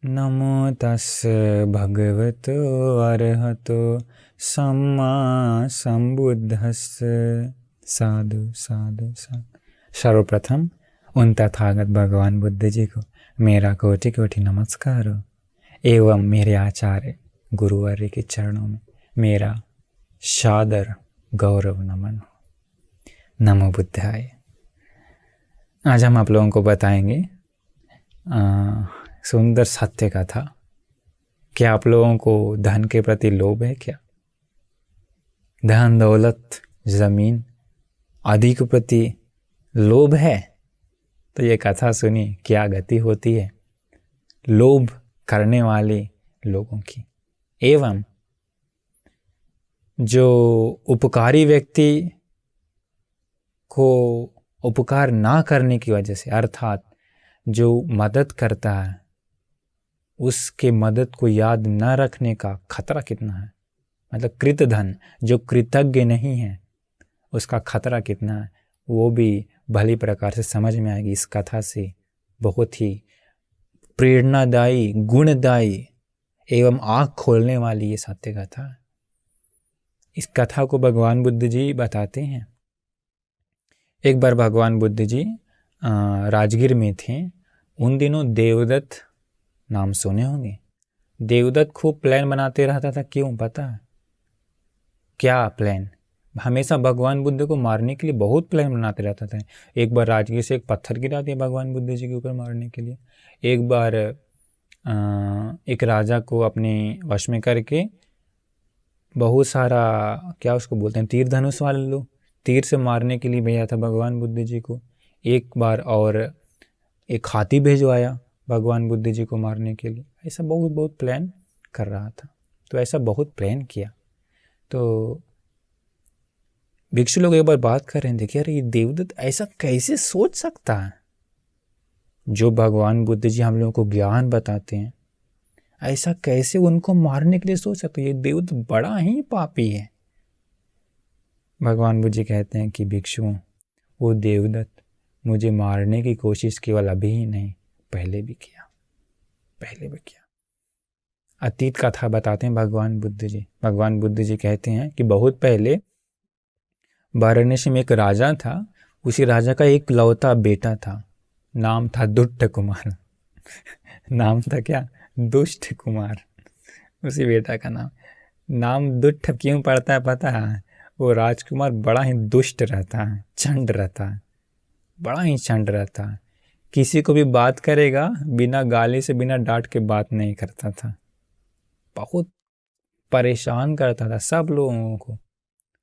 नमो तस् भगवतो अरहतो सम्मा संबुद्धस्स। साधु साधु साधु। सर्वप्रथम उन तथागत भगवान बुद्ध जी को मेरा कोटि कोटि नमस्कार हो, एवं मेरे आचार्य गुरुवर्य के चरणों में मेरा सादर गौरव नमन हो। नमो बुद्धाय। आज हम आप लोगों को बताएंगे सुंदर सत्य कथा। क्या आप लोगों को धन के प्रति लोभ है? क्या धन दौलत जमीन आदि के प्रति लोभ है? तो ये कथा सुनिए, क्या गति होती है लोभ करने वाले लोगों की, एवं जो उपकारी व्यक्ति को उपकार ना करने की वजह से, अर्थात जो मदद करता है उसके मदद को याद न रखने का खतरा कितना है। मतलब कृतधन, जो कृतज्ञ नहीं है, उसका खतरा कितना है, वो भी भली प्रकार से समझ में आएगी इस कथा से। बहुत ही प्रेरणादायी, गुणदायी एवं आँख खोलने वाली ये सत्य कथा है। इस कथा को भगवान बुद्ध जी बताते हैं। एक बार भगवान बुद्ध जी राजगीर में थे। उन दिनों देवदत्त नाम सुने होंगे। देवदत्त खूब प्लान बनाते रहता था। क्यों पता है? क्या प्लान? हमेशा भगवान बुद्ध को मारने के लिए बहुत प्लान बनाते रहता था। एक बार राजगीर से एक पत्थर गिरा दिया भगवान बुद्ध जी के ऊपर मारने के लिए। एक बार एक राजा को अपने वश में करके बहुत सारा, क्या उसको बोलते हैं, तीर धनुष वाले लोग, तीर से मारने के लिए भेजा था भगवान बुद्ध जी को। एक बार और एक हाथी भेजवाया भगवान बुद्ध जी को मारने के लिए। ऐसा बहुत बहुत प्लान कर रहा था। तो ऐसा बहुत प्लान किया तो भिक्षु लोग एक बार बात कर रहे हैं, देखिए अरे ये देवदत्त ऐसा कैसे सोच सकता है? जो भगवान बुद्ध जी हम लोगों को ज्ञान बताते हैं, ऐसा कैसे उनको मारने के लिए सोच सकते? ये देवदत्त बड़ा ही पापी है। भगवान बुद्ध जी कहते हैं कि भिक्षुओं, वो देवदत्त मुझे मारने की कोशिश केवल अभी ही नहीं, पहले भी किया। अतीत कथा बताते हैं भगवान बुद्ध जी। भगवान बुद्ध जी कहते हैं कि बहुत पहले वाराणसी में एक राजा था। उसी राजा का एक लौता बेटा था। नाम था दुष्ट कुमार। नाम था क्या? दुष्ट कुमार। उसी बेटा का नाम दुष्ट क्यों पड़ता है पता है? वो राजकुमार बड़ा ही दुष्ट रहता है, चंड रहता है, बड़ा ही चंड रहता है। किसी को भी बात करेगा बिना गाली से, बिना डांट के बात नहीं करता था। बहुत परेशान करता था सब लोगों को।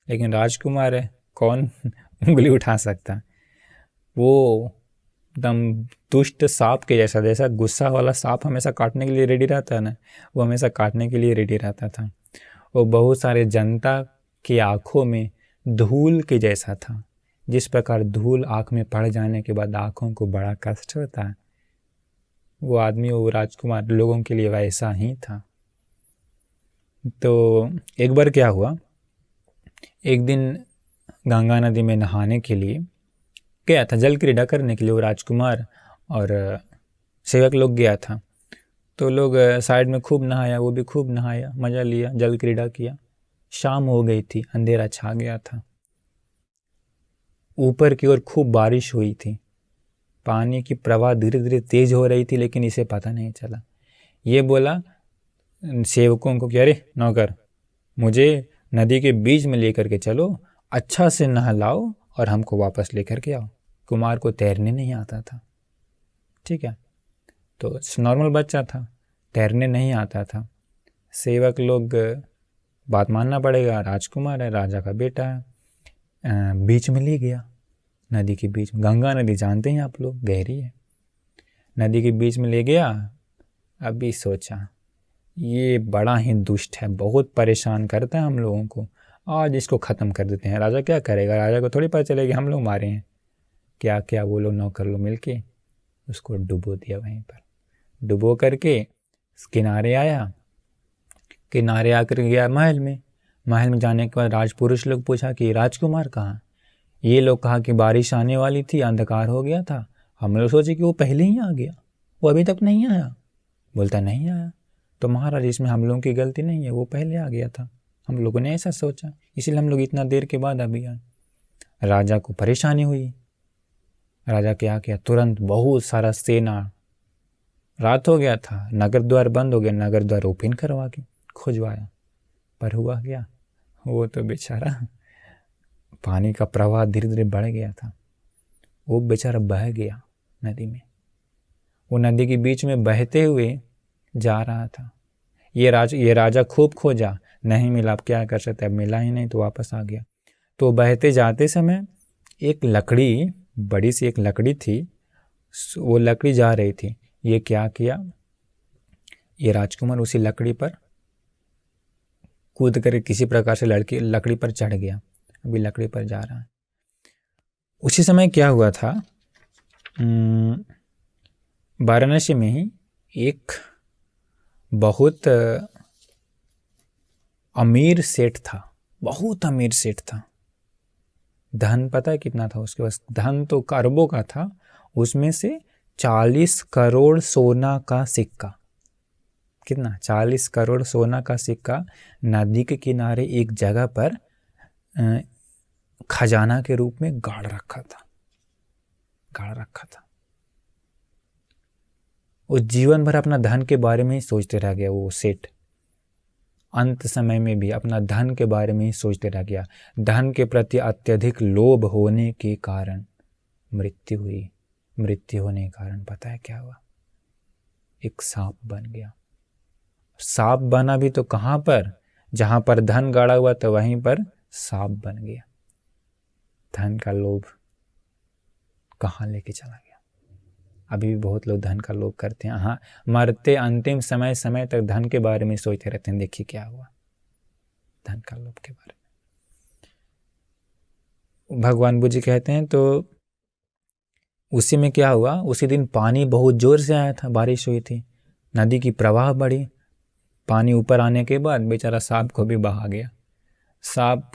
लेकिन राजकुमार है, कौन उंगली उठा सकता? वो एकदम दुष्ट सांप के जैसा, जैसा गुस्सा वाला सांप हमेशा काटने के लिए रेडी रहता है ना, वो हमेशा काटने के लिए रेडी रहता था। वो बहुत सारे जनता की आंखों में धूल के जैसा था। जिस प्रकार धूल आँख में पड़ जाने के बाद आँखों को बड़ा कष्ट होता है, वो आदमी, वो राजकुमार लोगों के लिए वैसा ही था। तो एक बार क्या हुआ, एक दिन गंगा नदी में नहाने के लिए गया था, जल क्रीड़ा करने के लिए। वो राजकुमार और सेवक लोग गया था। तो लोग साइड में खूब नहाया, वो भी खूब नहाया, मज़ा लिया, जल क्रीड़ा किया। शाम हो गई थी, अंधेरा छा गया था। ऊपर की ओर खूब बारिश हुई थी। पानी की प्रवाह धीरे धीरे तेज हो रही थी, लेकिन इसे पता नहीं चला। ये बोला सेवकों को कि अरे नौकर, मुझे नदी के बीच में लेकर के चलो, अच्छा से नहलाओ और हमको वापस लेकर के आओ। कुमार को तैरने नहीं आता था, ठीक है, तो नॉर्मल बच्चा था, तैरने नहीं आता था। सेवक लोग, बात मानना पड़ेगा, राजकुमार है, राजा का बेटा है, बीच में ले गया, नदी के बीच में। गंगा नदी जानते हैं आप लोग, गहरी है। नदी के बीच में ले गया। अभी सोचा ये बड़ा ही दुष्ट है, बहुत परेशान करता है हम लोगों को, आज इसको ख़त्म कर देते हैं। राजा क्या करेगा? राजा को थोड़ी पता चलेगा हम लोग मारे हैं। क्या क्या वो लोग नौकर लोग मिल के उसको डुबो दिया। वहीं पर डुबो करके किनारे आया। किनारे आकर गया महल में। महल में जाने के बाद राजपुरुष लोग पूछा कि राजकुमार कहाँ? ये लोग कहा कि बारिश आने वाली थी, अंधकार हो गया था, हम लोग सोचे कि वो पहले ही आ गया, वो अभी तक नहीं आया। बोलता नहीं आया। तो महाराज इसमें हम लोगों की गलती नहीं है, वो पहले आ गया था, हम लोगों ने ऐसा सोचा, इसीलिए हम लोग इतना देर के बाद अभी आए। राजा को परेशानी हुई। राजा क्या किया, तुरंत बहुत सारा सेना, रात हो गया था, नगर द्वार बंद हो गया, नगर द्वार ओपन करवा के खुजवाया। पर हुआ क्या, वो तो बेचारा, पानी का प्रवाह धीरे धीरे बढ़ गया था, वो बेचारा बह गया नदी में। वो नदी के बीच में बहते हुए जा रहा था। ये राजा खूब खोजा, नहीं मिला। अब क्या कर सकते, अब मिला ही नहीं तो वापस आ गया। तो बहते जाते समय एक लकड़ी, बड़ी सी एक लकड़ी थी, वो लकड़ी जा रही थी। ये क्या किया, ये राजकुमार उसी लकड़ी पर कूद कर किसी प्रकार से लकड़ी पर चढ़ गया। अभी लकड़ी पर जा रहा है। उसी समय क्या हुआ था, वाराणसी में ही एक बहुत अमीर सेठ था, बहुत अमीर सेठ था। धन पता है कितना था उसके पास, धन तो अरबों का था। उसमें से 40 करोड़ सोना का सिक्का, कितना, 40 करोड़ सोना का सिक्का नदी के किनारे एक जगह पर खजाना के रूप में गाड़ रखा था। वो जीवन भर अपना धन के बारे में ही सोचते रह गया वो सेठ। अंत समय में भी अपना धन के बारे में ही सोचते रह गया। धन के प्रति अत्यधिक लोभ होने के कारण मृत्यु हुई। मृत्यु होने के कारण पता है क्या हुआ, एक सांप बन गया। सांप बना भी तो कहाँ पर, जहां पर धन गाड़ा हुआ तो वहीं पर सांप बन गया। धन का लोभ कहाँ लेके चला गया। अभी भी बहुत लोग धन का लोभ करते हैं। हाँ, मरते अंतिम समय तक धन के बारे में सोचते रहते हैं। देखिए क्या हुआ धन का लोभ के बारे में। भगवान बुद्ध जी कहते हैं तो उसी में क्या हुआ, उसी दिन पानी बहुत जोर से आया था, बारिश हुई थी, नदी की प्रवाह बढ़ी। पानी ऊपर आने के बाद बेचारा सांप को भी बहा गया। सांप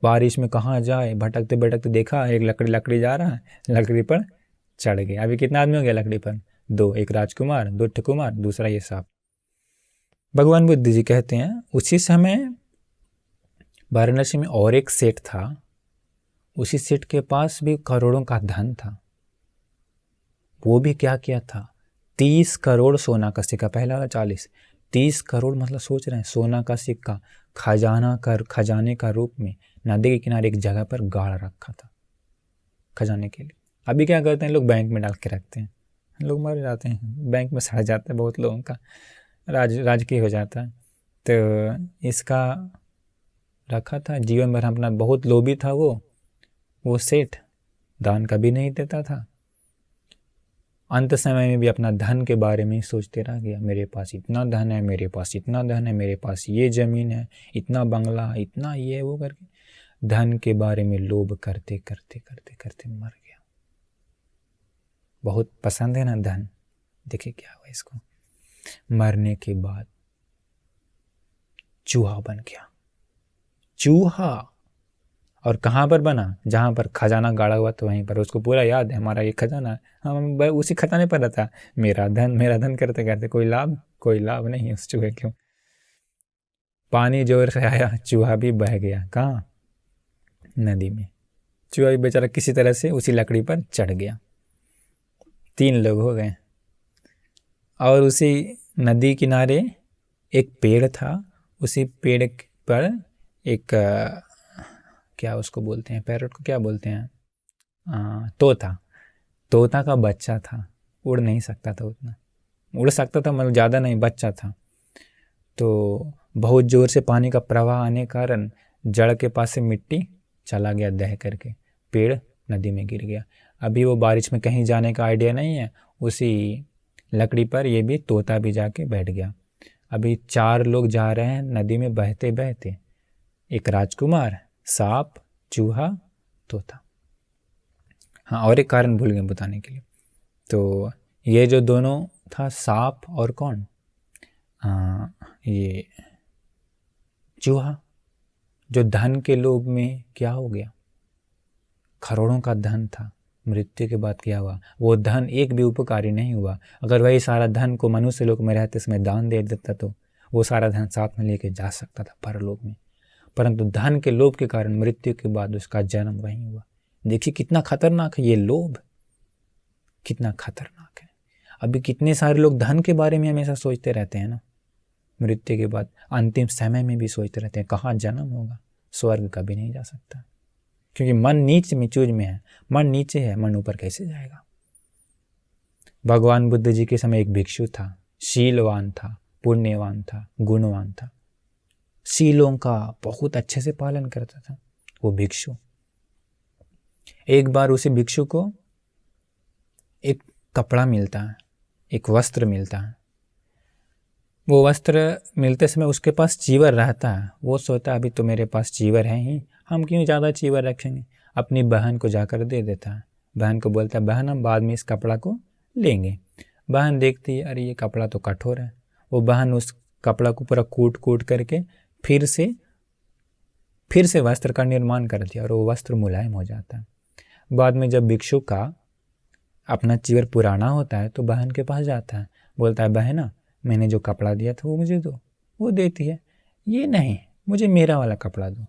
बारिश में कहाँ जाए, भटकते भटकते देखा एक लकड़ी जा रहा है, लकड़ी पर चढ़ गया। अभी कितना आदमी हो गया लकड़ी पर, 2, एक राजकुमार, 2 ठकुमार, दूसरा ये सांप। भगवान बुद्ध जी कहते हैं उसी समय वाराणसी में और एक सेठ था। उसी सेठ के पास भी करोड़ों का धन था। वो भी क्या किया था, 30 करोड़ सोना का सिक्का, पहला वाला 40, 30 करोड़ मतलब सोच रहे हैं, सोना का सिक्का खजाने का रूप में नदी के किनारे एक जगह पर गाड़ रखा था खजाने के लिए। अभी क्या करते हैं लोग, बैंक में डाल के रखते हैं, लोग मर जाते हैं, बैंक में सड़ जाता है, बहुत लोगों का राजकीय हो जाता है। तो इसका रखा था, जीवन भर अपना, बहुत लोभी था वो सेठ, दान कभी नहीं देता था। अंत समय में भी अपना धन के बारे में सोचते रह गया, मेरे पास इतना धन है, मेरे पास इतना धन है, मेरे पास ये जमीन है, इतना बंगला, इतना ये वो करके धन के बारे में लोभ करते करते करते करते मर गया। बहुत पसंद है ना धन। देखिए क्या हुआ इसको, मरने के बाद चूहा बन गया। चूहा, और कहाँ पर बना, जहाँ पर खजाना गाड़ा हुआ तो वहीं पर। उसको पूरा याद है हमारा ये खजाना है, हम उसी खजाने पर रहता, मेरा धन करते करते कोई लाभ नहीं उस चूहे क्यों। पानी जोर से आया, चूहा भी बह गया, कहाँ, नदी में। चूहा भी बेचारा किसी तरह से उसी लकड़ी पर चढ़ गया। 3 लोग हो गए। और उसी नदी किनारे एक पेड़ था, उसी पेड़ पर एक क्या उसको बोलते हैं, पैरट को क्या बोलते हैं, तोता का बच्चा था। उड़ नहीं सकता था उतना, उड़ सकता था मतलब ज़्यादा नहीं, बच्चा था। तो बहुत ज़ोर से पानी का प्रवाह आने कारण जड़ के पास से मिट्टी चला गया दह करके, पेड़ नदी में गिर गया। अभी वो बारिश में कहीं जाने का आइडिया नहीं है, उसी लकड़ी पर ये भी तोता भी जाके बैठ गया। अभी 4 लोग जा रहे हैं नदी में बहते बहते, एक राजकुमार, सांप, चूहा, तोता। हाँ, और एक कारण भूल गए बताने के लिए। तो ये जो दोनों था, सांप और कौन, ये चूहा, जो धन के लोभ में क्या हो गया, करोड़ों का धन था, मृत्यु के बाद क्या हुआ? वो धन एक भी उपकारी नहीं हुआ। अगर वही सारा धन को मनुष्य लोक में रहते समय दान दे देता तो वो सारा धन साथ में लेके जा सकता था परलोक में, परंतु धन के लोभ के कारण मृत्यु के बाद उसका जन्म वहीं हुआ। देखिए कितना खतरनाक है ये लोभ, कितना खतरनाक है। अभी कितने सारे लोग धन के बारे में हमेशा सोचते रहते हैं ना, मृत्यु के बाद अंतिम समय में भी सोचते रहते हैं कहाँ जन्म होगा। स्वर्ग कभी नहीं जा सकता, क्योंकि मन नीच में चूज में है, मन नीचे है, मन ऊपर कैसे जाएगा। भगवान बुद्ध जी के समय एक भिक्षु था, शीलवान था, पुण्यवान था, गुणवान था, शीलों का बहुत अच्छे से पालन करता था वो भिक्षु। एक बार उसी भिक्षु को एक कपड़ा मिलता है, एक वस्त्र मिलता है। वो वस्त्र मिलते समय उसके पास चीवर रहता है। वो सोचता अभी तो मेरे पास चीवर है ही, हम क्यों ज़्यादा चीवर रखेंगे। अपनी बहन को जाकर दे देता है। बहन को बोलता है बहन हम बाद में इस कपड़ा को लेंगे। बहन देखती है अरे ये कपड़ा तो कठोर है। वो बहन उस कपड़ा को पूरा कूट कूट करके फिर से वस्त्र का निर्माण कर दिया और वो वस्त्र मुलायम हो जाता है। बाद में जब भिक्षु का अपना चीवर पुराना होता है तो बहन के पास जाता है, बोलता है बहना मैंने जो कपड़ा दिया था वो मुझे दो। वो देती है, ये नहीं मुझे मेरा वाला कपड़ा दो।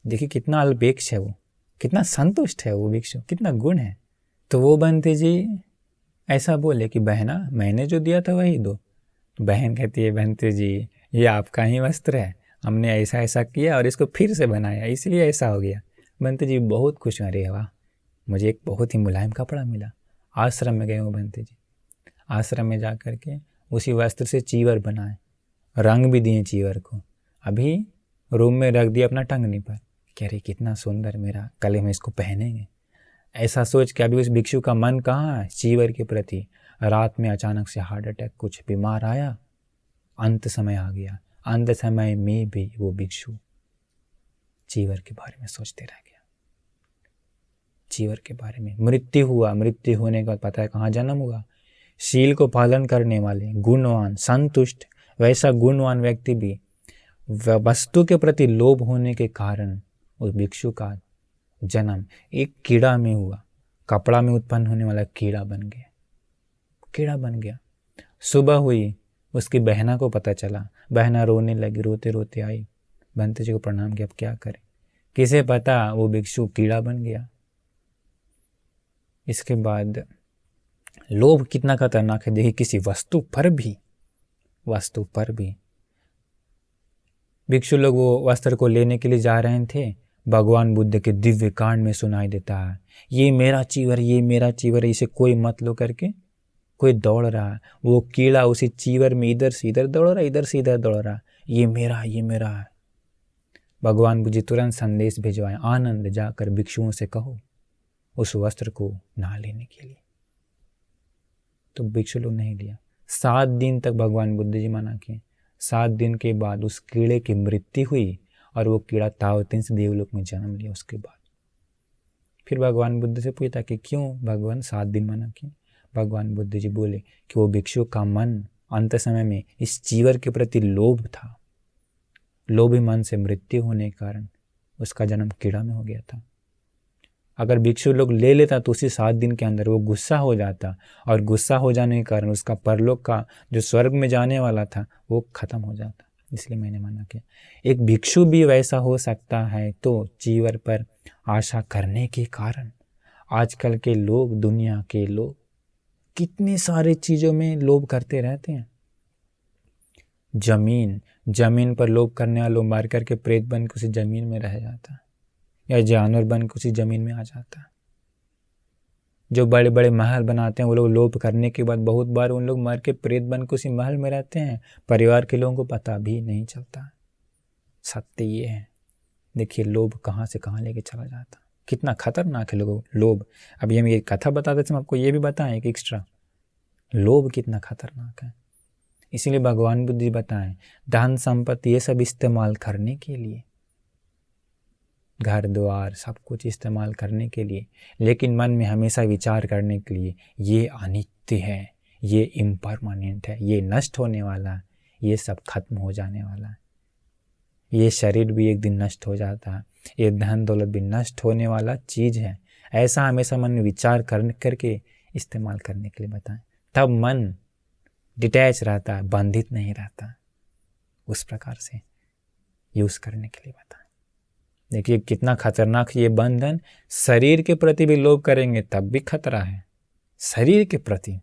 देखिए कितना अल्पेक्ष है वो, कितना संतुष्ट है वो भिक्षु, कितना गुण है। तो वो बंते जी ऐसा बोले कि बहना मैंने जो दिया था वही दो। बहन कहती है बंते जी ये आपका ही वस्त्र है, हमने ऐसा ऐसा किया और इसको फिर से बनाया इसलिए ऐसा हो गया। बंते जी बहुत खुश हैं, अरे वाह मुझे एक बहुत ही मुलायम कपड़ा मिला। आश्रम में गए वो बंते जी, आश्रम में जा कर के उसी वस्त्र से चीवर बनाए, रंग भी दिए चीवर को। अभी रूम में रख दिया अपना टंगनी पर कि अरे कितना सुंदर, मेरा कल हम इसको पहनेंगे। ऐसा सोच के अभी उस भिक्षु का मन कहाँ है चीवर के प्रति। रात में अचानक से हार्ट अटैक, कुछ बीमार आया, अंत समय आ गया। अंत समय में भी वो भिक्षु चीवर के बारे में सोचते रह गया, चीवर के बारे में। मृत्यु हुआ, मृत्यु होने के बाद पता है कहाँ जन्म हुआ। शील को पालन करने वाले, गुणवान, संतुष्ट, वैसा गुणवान व्यक्ति भी वस्तु के प्रति लोभ होने के कारण उस भिक्षु का जन्म एक कीड़ा में हुआ। कपड़ा में उत्पन्न होने वाला कीड़ा बन गया, कीड़ा बन गया। सुबह हुई, उसकी बहना को पता चला, बहना रोने लगी, रोते रोते आई, बंते जी को प्रणाम किया, अब क्या करे। किसे पता वो भिक्षु कीड़ा बन गया। इसके बाद लोभ कितना खतरनाक है। देखिए किसी वस्तु पर भी भिक्षु लोग वो वस्त्र को लेने के लिए जा रहे थे। भगवान बुद्ध के दिव्य कांड में सुनाई देता है ये मेरा चीवर, ये मेरा चीवर, इसे कोई मत लो करके कोई दौड़ रहा है। वो कीड़ा उसी चीवर में इधर से इधर दौड़ रहा है, इधर से इधर दौड़ रहा है, ये मेरा, ये मेरा है। भगवान बुद्ध जी तुरंत संदेश भिजवाए, आनंद जाकर भिक्षुओं से कहो उस वस्त्र को ना लेने के लिए। तो भिक्षु लोग नहीं लिया। 7 दिन तक भगवान बुद्ध जी मना किए। 7 दिन के बाद उस कीड़े की मृत्यु हुई और वो कीड़ा ताओतिन से देवलोक में जन्म लिया। उसके बाद फिर भगवान बुद्ध से पूछा कि क्यों भगवान 7 दिन मना किए। भगवान बुद्ध जी बोले कि वो भिक्षु का मन अंत समय में इस चीवर के प्रति लोभ था। लोभी मन से मृत्यु होने के कारण उसका जन्म कीड़ा में हो गया था। अगर भिक्षु लोग ले लेता तो उसी 7 दिन के अंदर वो गुस्सा हो जाता और गुस्सा हो जाने के कारण उसका परलोक का जो स्वर्ग में जाने वाला था वो खत्म हो जाता। इसलिए मैंने मना किया। एक भिक्षु भी वैसा हो सकता है तो चीवर पर आशा करने के कारण आजकल के लोग, दुनिया के लोग कितनी सारी चीज़ों में लोभ करते रहते हैं। जमीन पर लोभ करने वाला लोग मार करके प्रेत बन के उसी जमीन में रह जाता है या जानवर बन के उसी जमीन में आ जाता है। जो बड़े बड़े महल बनाते हैं वो लोग लोभ करने के बाद बहुत बार उन लोग मर के प्रेत बन के उसी महल में रहते हैं। परिवार के लोगों को पता भी नहीं चलता। सत्य ये है। देखिए लोभ कहाँ से कहाँ लेके चला जाता, कितना खतरनाक है लोभ। अभी हम ये कथा बताते थे, हम आपको ये भी बताएं एक एक्स्ट्रा, लोभ कितना खतरनाक है। इसीलिए भगवान बुद्ध जी बताएं धन संपत्ति ये सब इस्तेमाल करने के लिए, घर द्वार सब कुछ इस्तेमाल करने के लिए, लेकिन मन में हमेशा विचार करने के लिए ये अनित्य है, ये इम्परमानेंट है, ये नष्ट होने वाला है, ये सब खत्म हो जाने वाला है। ये शरीर भी एक दिन नष्ट हो जाता है, ये धन दौलत भी नष्ट होने वाला चीज़ है। ऐसा हमेशा मन में विचार करके इस्तेमाल करने के लिए बताएं, तब मन डिटैच रहता है, बंधित नहीं रहता। उस प्रकार से यूज करने के लिए बताएं। देखिए कितना खतरनाक ये बंधन। शरीर के प्रति भी लोभ करेंगे तब भी खतरा है। शरीर के प्रति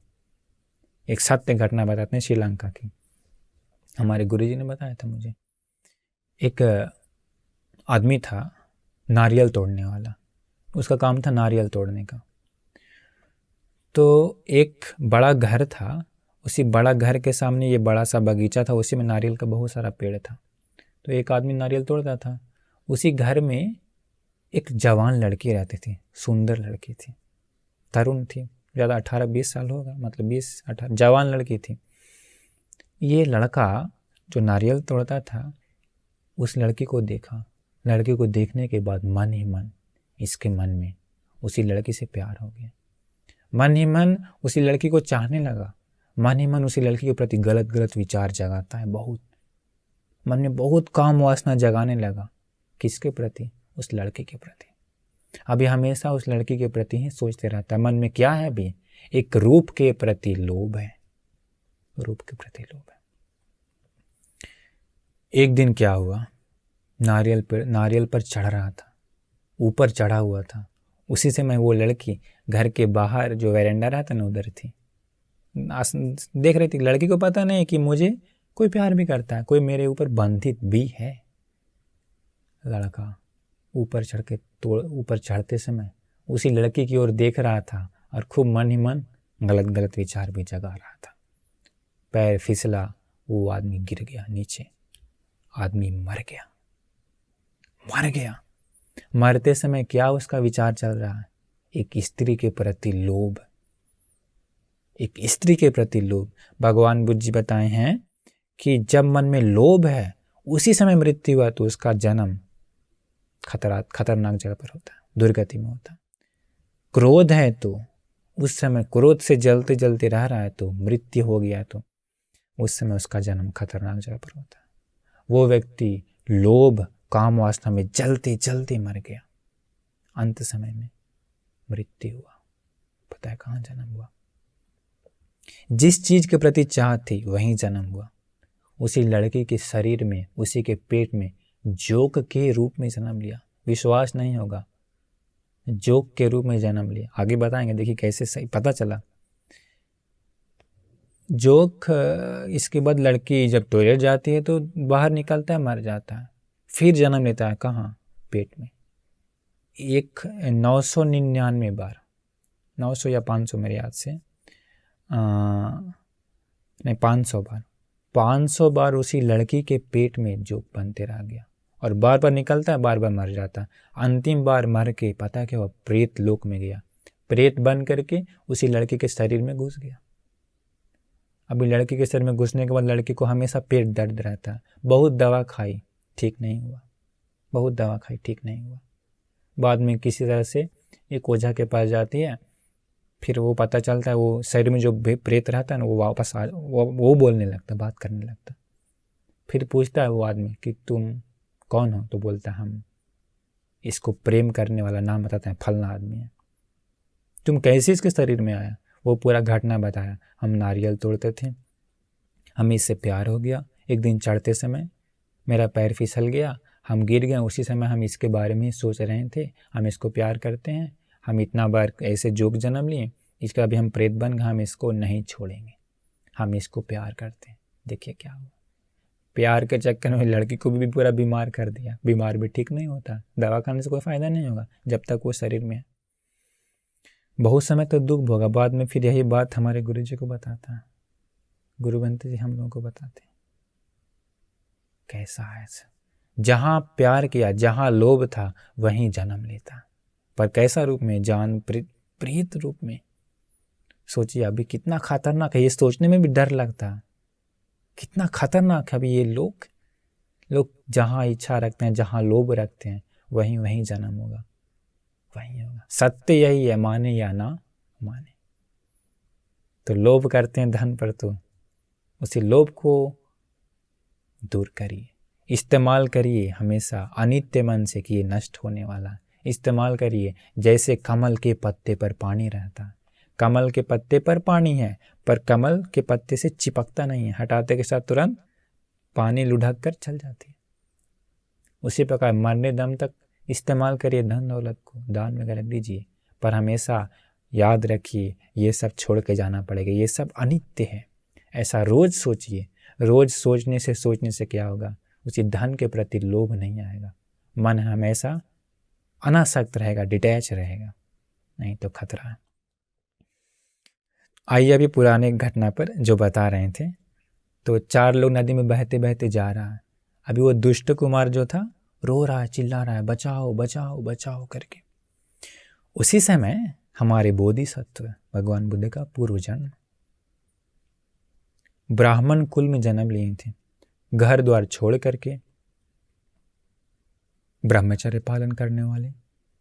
एक सत्य घटना बताते हैं श्रीलंका की। हमारे गुरुजी ने बताया था मुझे, एक आदमी था नारियल तोड़ने वाला, उसका काम था नारियल तोड़ने का। तो एक बड़ा घर था, उसी बड़ा घर के सामने ये बड़ा सा बगीचा था, उसी में नारियल का बहुत सारा पेड़ था। तो एक आदमी नारियल तोड़ता था। उसी घर में एक जवान लड़की रहती थी, सुंदर लड़की थी, तरुण थी, ज़्यादा 18-20 साल होगा, मतलब 20-18, जवान लड़की थी। ये लड़का जो नारियल तोड़ता था, उस लड़की को देखा। लड़की को देखने के बाद मन ही मन इसके मन में उसी लड़की से प्यार हो गया। मन ही मन उसी लड़की को चाहने लगा। मन ही मन उसी लड़की के प्रति गलत गलत विचार जगाता है, बहुत मन में बहुत काम वासना जगाने लगा। किसके प्रति? उस लड़की के प्रति। अभी हमेशा उस लड़की के प्रति ही सोचते रहता है। मन में क्या है? अभी एक रूप के प्रति लोभ है, रूप के प्रति लोभ है। एक दिन क्या हुआ, नारियल पर चढ़ रहा था, ऊपर चढ़ा हुआ था। उसी समय वो लड़की घर के बाहर जो वेरेंडा रहता ना, उधर थी, देख रही थी। लड़की को पता नहीं कि मुझे कोई प्यार भी करता है, कोई मेरे ऊपर बंधित भी है। लड़का ऊपर चढ़ते समय उसी लड़की की ओर देख रहा था और खूब मन ही मन गलत गलत विचार भी जगा रहा था। पैर फिसला, वो आदमी गिर गया नीचे, आदमी मर गया। मरते समय क्या उसका विचार चल रहा है? एक स्त्री के प्रति लोभ, एक स्त्री के प्रति लोभ। भगवान बुद्ध जी बताए हैं कि जब मन में लोभ है उसी समय मृत्यु हुआ तो उसका जन्म खतरनाक जगह पर होता है, दुर्गति में होता है। क्रोध है तो उस समय क्रोध से जलते जलते रह रहा है तो मृत्यु हो गया तो उस समय उसका जन्म खतरनाक जगह पर होता है। वो व्यक्ति लोभ काम वासना में जलते जलते मर गया, अंत समय में मृत्यु हुआ। पता है कहाँ जन्म हुआ? जिस चीज के प्रति चाह थी वहीं जन्म हुआ। उसी लड़की के शरीर में, उसी के पेट में जोक के रूप में जन्म लिया। विश्वास नहीं होगा, जोक के रूप में जन्म लिया। आगे बताएंगे, देखिए कैसे सही पता चला। जोक, इसके बाद लड़की जब टॉयलेट जाती है तो बाहर निकलता है, मर जाता है, फिर जन्म लेता है। कहाँ? पेट में। 999 बार, 900 या 500 मेरे याद से, नहीं 500 बार उसी लड़की के पेट में जोक बनते रह गया और बार बार निकलता है, बार बार मर जाता है। अंतिम बार मर के पता क्या हुआ? प्रेत लोक में गया, प्रेत बन करके उसी लड़की के शरीर में घुस गया। अभी लड़की के शरीर में घुसने के बाद लड़की को हमेशा पेट दर्द रहता है। बहुत दवा खाई, ठीक नहीं हुआ, बहुत दवा खाई, ठीक नहीं हुआ। बाद में किसी तरह से एक ओझा के पास जाती है, फिर वो पता चलता है वो शरीर में जो प्रेत रहता है ना, वो वापस वो बोलने लगता, बात करने लगता। फिर पूछता है वो आदमी कि तुम कौन हो? तो बोलता है हम इसको प्रेम करने वाला, नाम बताते हैं, फलना आदमी है। तुम कैसे इसके शरीर में आया? वो पूरा घटना बताया। हम नारियल तोड़ते थे, हमें इससे प्यार हो गया। एक दिन चढ़ते समय मेरा पैर फिसल गया, हम गिर गए। उसी समय हम इसके बारे में सोच रहे थे, हम इसको प्यार करते हैं, हम इतना बार ऐसे जोग जन्म लिए, इसका अभी हम प्रेत बन गए, हम इसको नहीं छोड़ेंगे, हम इसको प्यार करते हैं। देखिए क्या हुआ, प्यार के चक्कर में लड़की को भी पूरा बीमार कर दिया। बीमार भी ठीक नहीं होता, दवा खाने से कोई फायदा नहीं होगा जब तक वो शरीर में है। बहुत समय तक दुख भोगा। बाद में फिर यही बात हमारे गुरु जी को बताता है, गुरु बनते जी हम लोगों को बताते हैं कैसा है। जहाँ प्यार किया, जहाँ लोभ था, वहीं जन्म लेता। पर कैसा रूप में? जान प्रीत रूप में। सोचिए अभी कितना खतरनाक है, ये सोचने में भी डर लगता है, कितना खतरनाक है। अभी ये लोग जहाँ इच्छा रखते हैं, जहाँ लोभ रखते हैं, वहीं जन्म होगा, वहीं होगा। सत्य यही है, माने या ना माने। तो लोभ करते हैं धन पर, तो उसी लोभ को दूर करिए, इस्तेमाल करिए हमेशा अनित्य मन से कि ये नष्ट होने वाला, इस्तेमाल करिए। जैसे कमल के पत्ते पर पानी रहता है, कमल के पत्ते पर पानी है पर कमल के पत्ते से चिपकता नहीं है, हटाते के साथ तुरंत पानी लुढ़क कर चल जाती है। उसी प्रकार मरने दम तक इस्तेमाल करिए धन दौलत को, दान में रख दीजिए, पर हमेशा याद रखिए ये सब छोड़ के जाना पड़ेगा, ये सब अनित्य है। ऐसा रोज सोचिए। रोज सोचने से क्या होगा, उसी धन के प्रति लोभ नहीं आएगा, मन हमेशा अनासक्त रहेगा, डिटैच रहेगा, नहीं तो खतरा है। आइए अभी पुराने घटना पर जो बता रहे थे, तो 4 लोग नदी में बहते बहते जा रहा है। अभी वो दुष्ट कुमार जो था रो रहा है, चिल्ला रहा है, बचाओ बचाओ बचाओ करके। उसी समय हमारे बोधिसत्व भगवान बुद्ध का पूर्व जन्म ब्राह्मण कुल में जन्म लिए थे, घर द्वार छोड़ करके ब्रह्मचर्य पालन करने वाले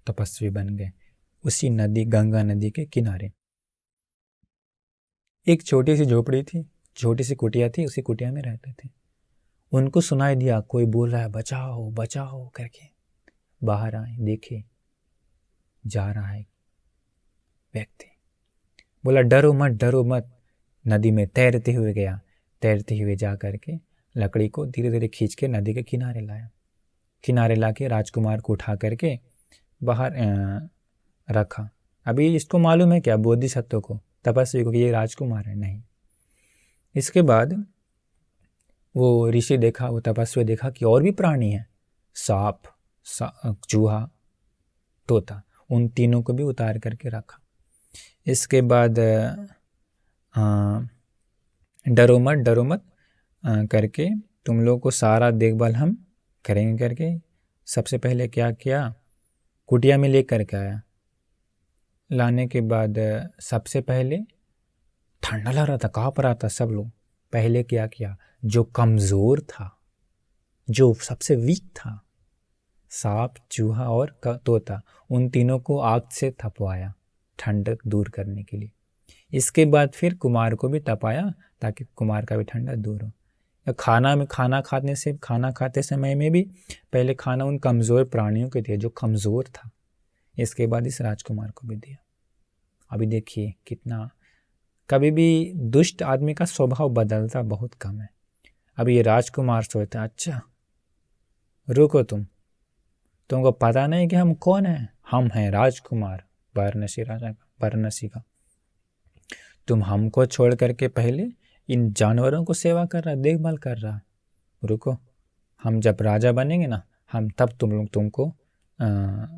तपस्वी बन गए। उसी नदी, गंगा नदी के किनारे एक छोटी सी झोपड़ी थी, छोटी सी कुटिया थी, उसी कुटिया में रहते थे। उनको सुनाई दिया कोई बोल रहा है बचाओ बचाओ करके। बाहर आए, देखे जा रहा है व्यक्ति। बोला डरो मत। नदी में तैरते हुए गया, तैरते हुए जा करके लकड़ी को धीरे धीरे खींच के नदी के किनारे लाया। किनारे लाके राजकुमार को उठा करके बाहर रखा। अभी इसको मालूम है क्या, बोधिसत्व को, तपस्वी को, कि ये राजकुमार है? नहीं। इसके बाद वो ऋषि देखा, वो तपस्वी देखा कि और भी प्राणी हैं, सांप, चूहा, तोता, उन तीनों को भी उतार करके रखा। इसके बाद डरो मत करके तुम लोग को सारा देखभाल हम करेंगे करके सबसे पहले क्या किया, कुटिया में लेकर के आया। लाने के बाद सबसे पहले ठंडा लग रहा था, काँप रहा था सब लोग। पहले क्या किया, जो कमज़ोर था, जो सबसे वीक था, सांप, चूहा और तोता, उन तीनों को आग से थपवाया ठंडक दूर करने के लिए। इसके बाद फिर कुमार को भी तपाया ताकि कुमार का भी ठंडा दूर हो। खाना खाते समय में भी पहले खाना उन कमज़ोर प्राणियों को दिया जो कमज़ोर था। इसके बाद इस राजकुमार को भी दिया। अभी देखिए कितना, कभी भी दुष्ट आदमी का स्वभाव बदलता बहुत कम है। अभी ये राजकुमार सोचता, अच्छा रुको, तुमको पता नहीं कि हम कौन हैं? हम हैं राजकुमार वाराणसी राजा, वाराणसी का। तुम हमको छोड़ करके पहले इन जानवरों को सेवा कर रहा, देखभाल कर रहा। रुको, हम जब राजा बनेंगे ना, हम तब तुमको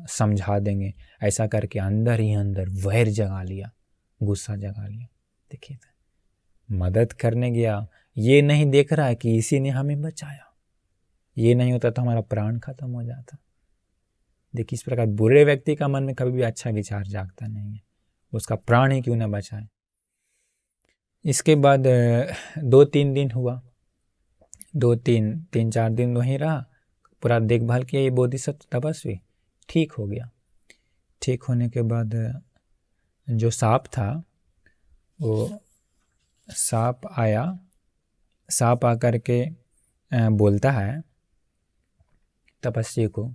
समझा देंगे। ऐसा करके अंदर ही अंदर वैर जगा लिया, गुस्सा जगा लिया। देखिए, मदद करने गया, ये नहीं देख रहा है कि इसी ने हमें बचाया। ये नहीं होता तो हमारा प्राण खत्म हो जाता। देखिए, इस प्रकार बुरे व्यक्ति का मन में कभी भी अच्छा विचार जागता नहीं है, उसका प्राण ही क्यों न बचाए। इसके बाद 2-3 दिन हुआ, 3-4 दिन वहीं रहा, पूरा देखभाल किया ये बोधिसत्व तपस्वी। ठीक हो गया। ठीक होने के बाद जो सांप था, वो सांप आया। सांप आकर के बोलता है तपस्वी को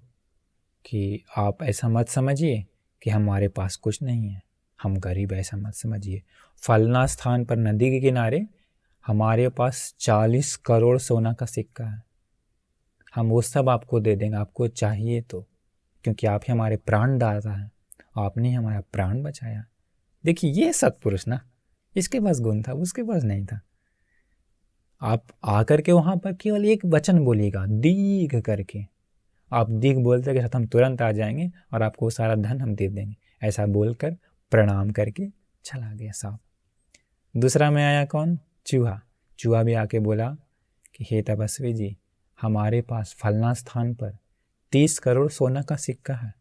कि आप ऐसा मत समझिए कि हमारे पास कुछ नहीं है, हम गरीब, ऐसा मत समझिए। फलना स्थान पर नदी के किनारे हमारे पास 40 करोड़ सोना का सिक्का है, हम वो सब आपको दे देंगे, आपको चाहिए तो, क्योंकि आप ही हमारे प्राण दाता हैं, आपने हमारा प्राण बचाया। देखिए ये सत्पुरुष ना, इसके पास गुण था, उसके पास नहीं था। आप आकर के वहाँ पर केवल एक वचन बोलिएगा, दीघ करके। आप दीघ बोलते के साथ हम तुरंत आ जाएंगे और आपको सारा धन हम दे देंगे। ऐसा बोलकर प्रणाम करके चला गया सांप। दूसरा में आया कौन? चूहा। चूहा भी आके बोला कि हे तपस्वी जी, हमारे पास फलना स्थान पर 30 करोड़ सोना का सिक्का है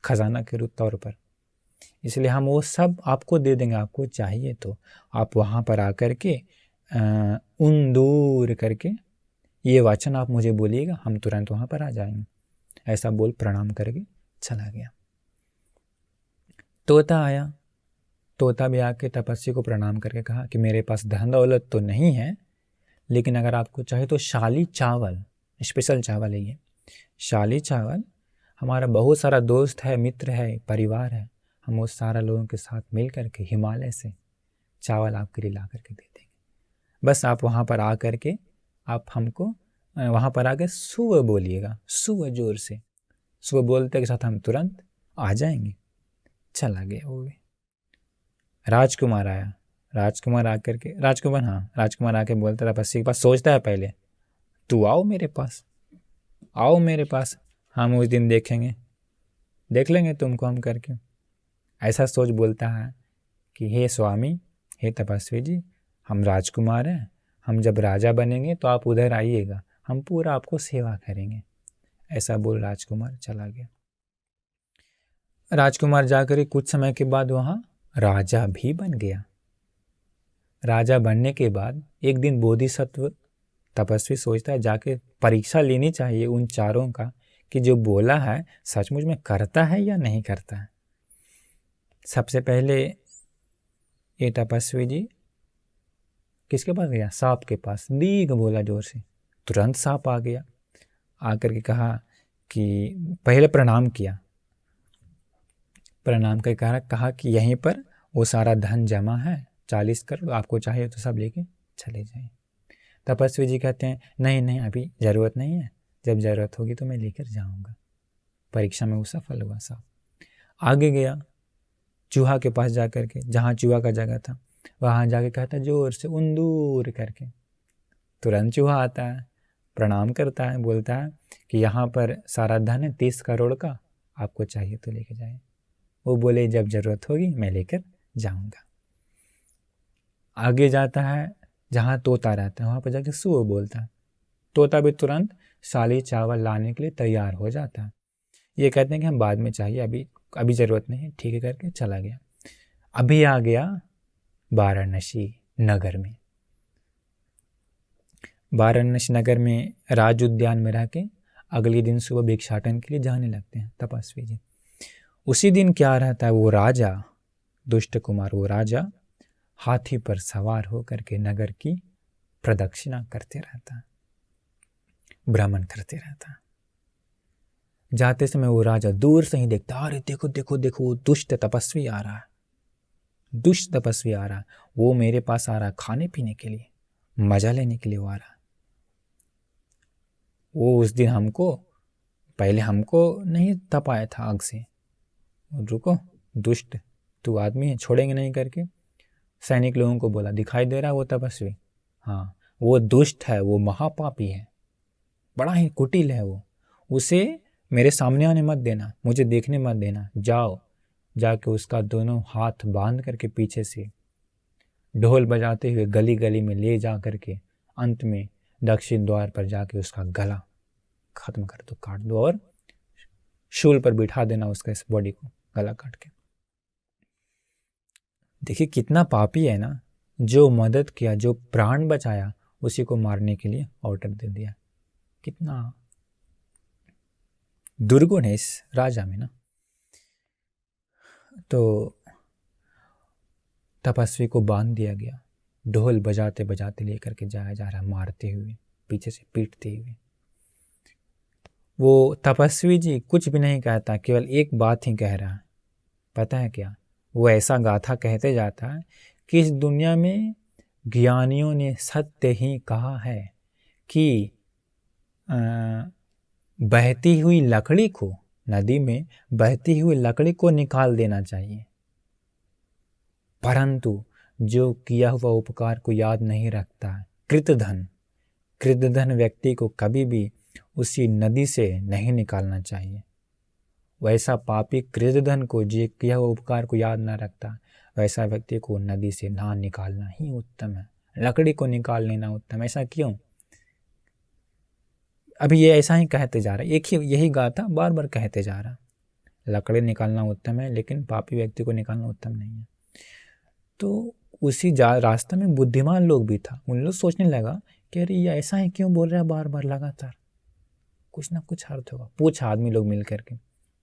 खजाना के तौर पर, इसलिए हम वो सब आपको दे देंगे, आपको चाहिए तो आप वहाँ पर आकर के उन दूर करके ये वचन आप मुझे बोलिएगा, हम तुरंत वहाँ पर आ जाएंगे। ऐसा बोल प्रणाम करके चला गया। तोता आया। तोता भी आके तपस्वी को प्रणाम करके कहा कि मेरे पास धन दौलत तो नहीं है, लेकिन अगर आपको चाहिए तो शाली चावल, स्पेशल चावल है ये, शाली चावल हमारा बहुत सारा दोस्त है, मित्र है, परिवार है, हम उस सारा लोगों के साथ मिल करके हिमालय से चावल आपके लिए ला करके दे देंगे। बस आप वहाँ पर आ करके आप हमको वहाँ पर आके सुबह बोलिएगा, सुबह जोर से। सुबह बोलते के साथ हम तुरंत आ जाएंगे। चला गया वो भी। राजकुमार आया। राजकुमार आकर के राजकुमार आके बोलता तपस्वी के पास, सोचता है पहले, तू आओ मेरे पास, आओ मेरे पास, हम उस दिन देखेंगे, देख लेंगे तुमको हम करके। ऐसा सोच बोलता है कि हे स्वामी, हे तपस्वी जी, हम राजकुमार हैं, हम जब राजा बनेंगे तो आप उधर आइएगा, हम पूरा आपको सेवा करेंगे। ऐसा बोल राजकुमार चला गया। राजकुमार जाकर कुछ समय के बाद वहाँ राजा भी बन गया। राजा बनने के बाद एक दिन बोधिसत्व तपस्वी सोचता है जाके परीक्षा लेनी चाहिए उन चारों का कि जो बोला है सचमुच में करता है या नहीं करता है। सबसे पहले ये तपस्वी जी किसके पास गया? सांप के पास। दीघ बोला जोर से, तुरंत सांप आ गया। आकर के कहा कि पहले प्रणाम किया, प्रणाम कर कहा कि यहीं पर वो सारा धन जमा है, 40 करोड़, आपको चाहिए तो सब लेके चले जाएं। तपस्वी जी कहते हैं नहीं नहीं, अभी ज़रूरत नहीं है, जब ज़रूरत होगी तो मैं लेकर जाऊंगा। परीक्षा में वो सफल हुआ। साहब आगे गया, चूहा के पास जा कर के, जहाँ चूहा का जगह था वहाँ जाके कहता जोर से उंदूर करके। तुरंत चूहा आता है, प्रणाम करता है, बोलता है कि यहाँ पर सारा धन है 30 करोड़ का, आपको चाहिए तो लेके जाए। वो बोले जब ज़रूरत होगी मैं लेकर जाऊंगा। आगे जाता है जहाँ तोता रहता है, वहाँ पर जाके सू बोलता है। तोता भी तुरंत साली चावल लाने के लिए तैयार हो जाता है। ये कहते हैं कि हम बाद में चाहिए, अभी ज़रूरत नहीं है, ठीक है करके चला गया। अभी आ गया वाराणसी नगर में। वाराणसी नगर में राज उद्यान में रह के अगले दिन सुबह भिक्षाटन के लिए जाने लगते हैं तपस्वी जी। उसी दिन क्या रहता है, वो राजा दुष्ट कुमार, वो राजा हाथी पर सवार होकर के नगर की प्रदक्षिणा करते रहता है, भ्रमण करते रहता है। जाते समय वो राजा दूर से ही देखता, अरे देखो देखो देखो, वो दुष्ट तपस्वी आ रहा है, दुष्ट तपस्वी आ रहा है, वो मेरे पास आ रहा है खाने पीने के लिए, मजा लेने के लिए वो आ रहा है। वो उस दिन पहले हमको नहीं तपाया था आग से, रुको दुष्ट, तू आदमी है, छोड़ेंगे नहीं करके सैनिक लोगों को बोला, दिखाई दे रहा है वो तपस्वी? हाँ, वो दुष्ट है, वो महापापी है, बड़ा ही कुटिल है वो, उसे मेरे सामने आने मत देना, मुझे देखने मत देना। जाओ जाके उसका दोनों हाथ बांध करके पीछे से ढोल बजाते हुए गली गली में ले जा करके अंत में दक्षिण द्वार पर जाके उसका गला खत्म कर दो, काट दो, और शूल पर बिठा देना उसका, इस बॉडी को गला काट के। देखिए कितना पापी है ना, जो मदद किया, जो प्राण बचाया, उसी को मारने के लिए ऑर्डर दे दिया। कितना दुर्गुण है इस राजा में ना। तो तपस्वी को बांध दिया गया, ढोल बजाते बजाते लेकर के जाया जा रहा, मारते हुए, पीछे से पीटते हुए। वो तपस्वी जी कुछ भी नहीं कहता, केवल एक बात ही कह रहा है, पता है क्या? वो ऐसा गाथा कहते जाता है कि इस दुनिया में ज्ञानियों ने सत्य ही कहा है कि बहती हुई लकड़ी को, नदी में बहती हुई लकड़ी को निकाल देना चाहिए, परंतु जो किया हुआ उपकार को याद नहीं रखता है, कृतधन व्यक्ति को कभी भी उसी नदी से नहीं निकालना चाहिए। वैसा पापी कृतधन को, जो किया हुआ उपकार को याद ना रखता, वैसा व्यक्ति को नदी से ना निकालना ही उत्तम है, लकड़ी को निकाल लेना उत्तम। ऐसा क्यों? अभी ये ऐसा ही कहते जा रहा है, एक ही यही गाथा बार बार कहते जा रहा, लकड़ी निकालना उत्तम है लेकिन पापी व्यक्ति को निकालना उत्तम नहीं है। तो उसी रास्ते में बुद्धिमान लोग भी था, उन लोग सोचने लगा कि अरे ये ऐसा ही क्यों बोल रहा है बार बार लगातार, कुछ ना कुछ अर्थ होगा। पूछा आदमी लोग मिल करके,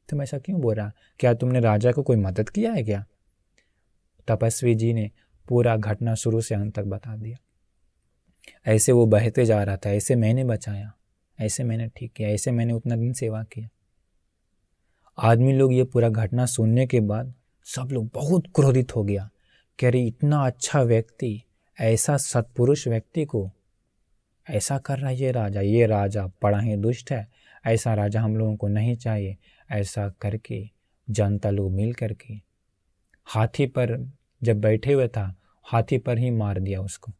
तुम ऐसा क्यों बोल रहा, क्या तुमने राजा को कोई मदद किया है क्या? तपस्वी जी ने पूरा घटना शुरू से अंत तक बता दिया। ऐसे वो बहते जा रहा था, ऐसे मैंने बचाया, ऐसे मैंने ठीक किया, ऐसे मैंने उतना दिन सेवा किया। आदमी लोग ये पूरा घटना सुनने के बाद सब लोग बहुत क्रोधित हो गया कि अरे इतना अच्छा व्यक्ति, ऐसा सत्पुरुष व्यक्ति को ऐसा कर रहा है ये राजा बड़ा ही दुष्ट है, ऐसा राजा हम लोगों को नहीं चाहिए। ऐसा करके जनता लोग मिल करके हाथी पर जब बैठे हुए था, हाथी पर ही मार दिया उसको,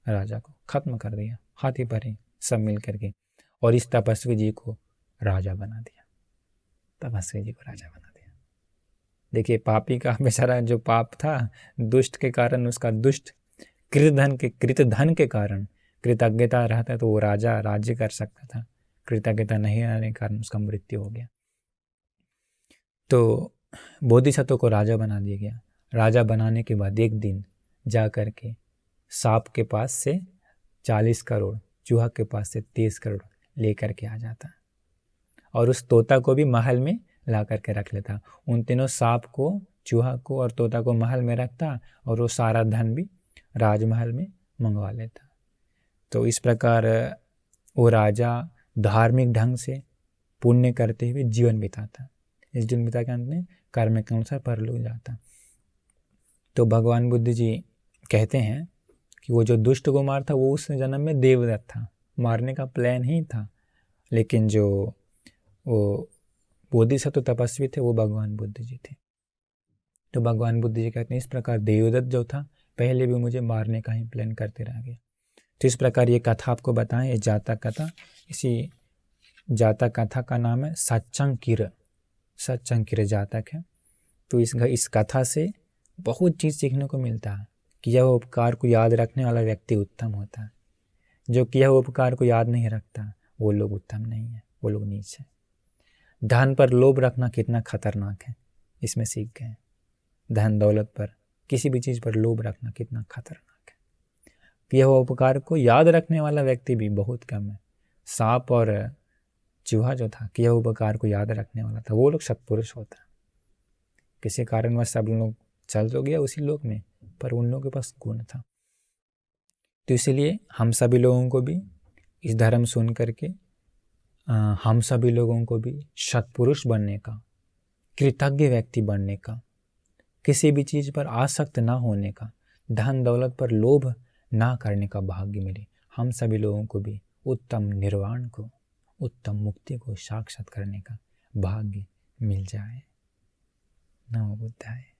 राजा को खत्म कर दिया हाथी पर ही सब मिल करके, और इस तपस्वी जी को राजा बना दिया। तपस्वी जी को राजा बना दिया। देखिए पापी का बेचारा जो पाप था, दुष्ट के कारण, उसका दुष्ट कृत धन के कारण कृतज्ञता रहता तो वो राजा राज्य कर सकता था, कृतज्ञता नहीं रहने के कारण उसका मृत्यु हो गया। तो बोधिसत्व को राजा बना दिया गया। राजा बनाने के बाद एक दिन जा कर के सांप के पास से 40 करोड़, चूहा के पास से 30 करोड़ लेकर के आ जाता और उस तोता को भी महल में ला करके रख लेता। उन तीनों सांप को, चूहा को और तोता को महल में रखता और वो सारा धन भी राजमहल में मंगवा लेता। तो इस प्रकार वो राजा धार्मिक ढंग से पुण्य करते हुए जीवन बिताता। इस जीवन बिता के अंत में कर्म के अनुसार परलोक जाता। तो भगवान बुद्ध जी कहते हैं कि वो जो दुष्ट को मार था वो उस जन्म में देवदत्त था, मारने का प्लान ही था, लेकिन जो वो बोधिसत्व तपस्वी थे वो भगवान बुद्ध जी थे। तो भगवान बुद्ध जी कहते हैं इस प्रकार देवदत्त जो था पहले भी मुझे मारने का ही प्लान करते रह गया। तो इस प्रकार ये कथा आपको बताएं, ये जातक कथा। इसी जातक कथा का नाम है सच्चंकिर जातक है। तो इस कथा से बहुत चीज़ सीखने को मिलता है कि यह उपकार को याद रखने वाला व्यक्ति उत्तम होता है। जो कि यह उपकार को याद नहीं रखता वो लोग उत्तम नहीं है, वो लोग नीच है। धन पर लोभ रखना कितना खतरनाक है, इसमें सीख गए। धन दौलत पर, किसी भी चीज़ पर लोभ रखना कितना खतरनाक है। कि यह उपकार को याद रखने वाला व्यक्ति भी बहुत कम है। सांप और चूहा जो था कि यह उपकार को याद रखने वाला था, वो लोग सत्पुरुष होता। किसी कारणवश सब लोग चल तो गया उसी लोक में, पर उन लोगों के पास गुण था। तो इसलिए हम सभी लोगों को भी इस धर्म सुन करके हम सभी लोगों को भी सत्पुरुष बनने का, कृतज्ञ व्यक्ति बनने का, किसी भी चीज़ पर आसक्त ना होने का, धन दौलत पर लोभ ना करने का भाग्य मिले। हम सभी लोगों को भी उत्तम निर्वाण को, उत्तम मुक्ति को साक्षात करने का भाग्य मिल जाए। नमो बुद्धाय।